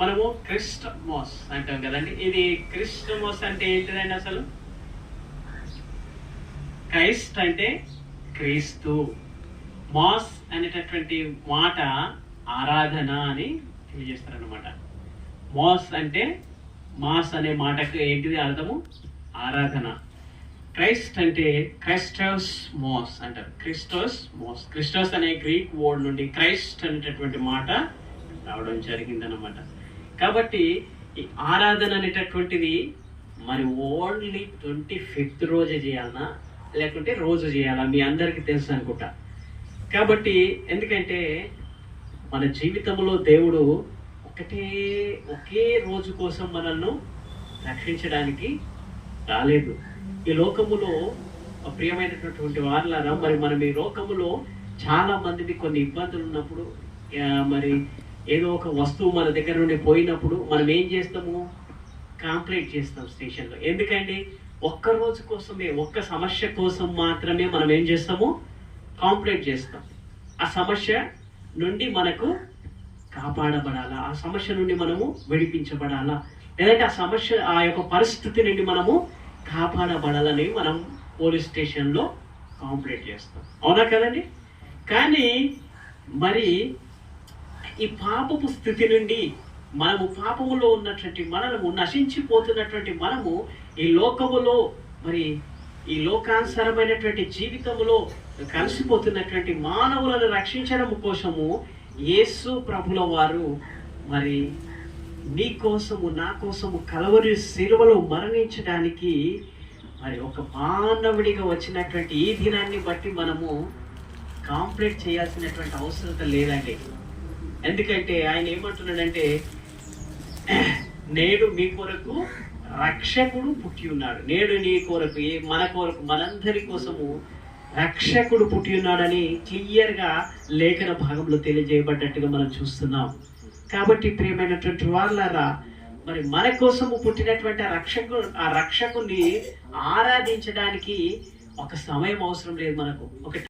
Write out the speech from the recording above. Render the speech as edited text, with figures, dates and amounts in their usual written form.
మనము క్రిస్టమస్ అంటాం కదండి. ఇది క్రిస్టమస్ అంటే ఏంటిదండి? అసలు క్రైస్ట్ అంటే క్రీస్తు, మాస్ అనేటటువంటి మాట ఆరాధన అని తెలియజేస్తారనమాట. మాస్ అంటే, మాస్ అనే మాటకు ఏంటిది అర్థము? ఆరాధన. క్రైస్ట్ అంటే క్రైస్టోస్ మోస్ అంటారు. క్రిస్టోస్ మోస్, క్రిస్టోస్ అనే గ్రీక్ వర్డ్ నుండి క్రైస్ట్ అనేటటువంటి మాట రావడం జరిగిందనమాట. కాబట్టి ఈ ఆరాధన అనేటటువంటిది మరి ఓన్లీ 25th రోజు చేయాలన్నా లేకుంటే రోజు చేయాలా మీ అందరికీ తెలుసు అనుకుంటా. కాబట్టి ఎందుకంటే మన జీవితంలో దేవుడు ఒకే రోజు కోసం మనల్ని రక్షించడానికి రాలేదు. ఈ లోకములో ప్రియమైనటువంటి వారులారా, మరి మనం ఈ లోకములో చాలా మందికి కొన్ని ఇబ్బందులు ఉన్నప్పుడు, మరి ఏదో ఒక వస్తువు మన దగ్గర నుండి పోయినప్పుడు మనం ఏం చేస్తాము? కంప్లైంట్ చేస్తాం స్టేషన్లో. ఎందుకండి? ఒక్క రోజు కోసమే, ఒక్క సమస్య కోసం మాత్రమే మనం ఏం చేస్తాము? కంప్లైంట్ చేస్తాం. ఆ సమస్య నుండి మనకు కాపాడబడాలా, ఆ సమస్య నుండి మనము విడిపించబడాలా, లేదంటే ఆ సమస్య, ఆ యొక్క పరిస్థితి నుండి మనము కాపాడబడాలని మనం పోలీస్ స్టేషన్లో కంప్లైంట్ చేస్తాం. అవునా కదండి? కానీ మరి ఈ పాపపు స్థితి నుండి మనము, పాపములో ఉన్నటువంటి మనము, నశించిపోతున్నటువంటి మనము ఈ లోకములో, మరి ఈ లోకానుసారమైనటువంటి జీవితంలో కలిసిపోతున్నటువంటి మానవులను రక్షించడం కోసము యేసు ప్రభుల వారు మరి నీ కోసము, నా కోసము కలవరి శిలువలో మరణించడానికి మరి ఒక మానవుడిగా వచ్చినటువంటి ఈ దినాన్ని బట్టి మనము కాంప్లైంట్ చేయాల్సినటువంటి అవసరం లేదండి. ఎందుకంటే ఆయన ఏమంటున్నాడంటే, నేడు మీ కొరకు రక్షకుడు పుట్టి ఉన్నాడు. నేడు నీ కొరకు, మన కొరకు, మనందరి కోసము రక్షకుడు పుట్టి ఉన్నాడని క్లియర్గా లేఖన భాగంలో తెలియజేయబడ్డట్టుగా మనం చూస్తున్నాం. కాబట్టి ప్రియమైనటువంటి వాళ్ళారా, మరి మన కోసము పుట్టినటువంటి ఆ రక్షకుని ఆరాధించడానికి ఒక సమయం అవసరం లేదు మనకు. ఒక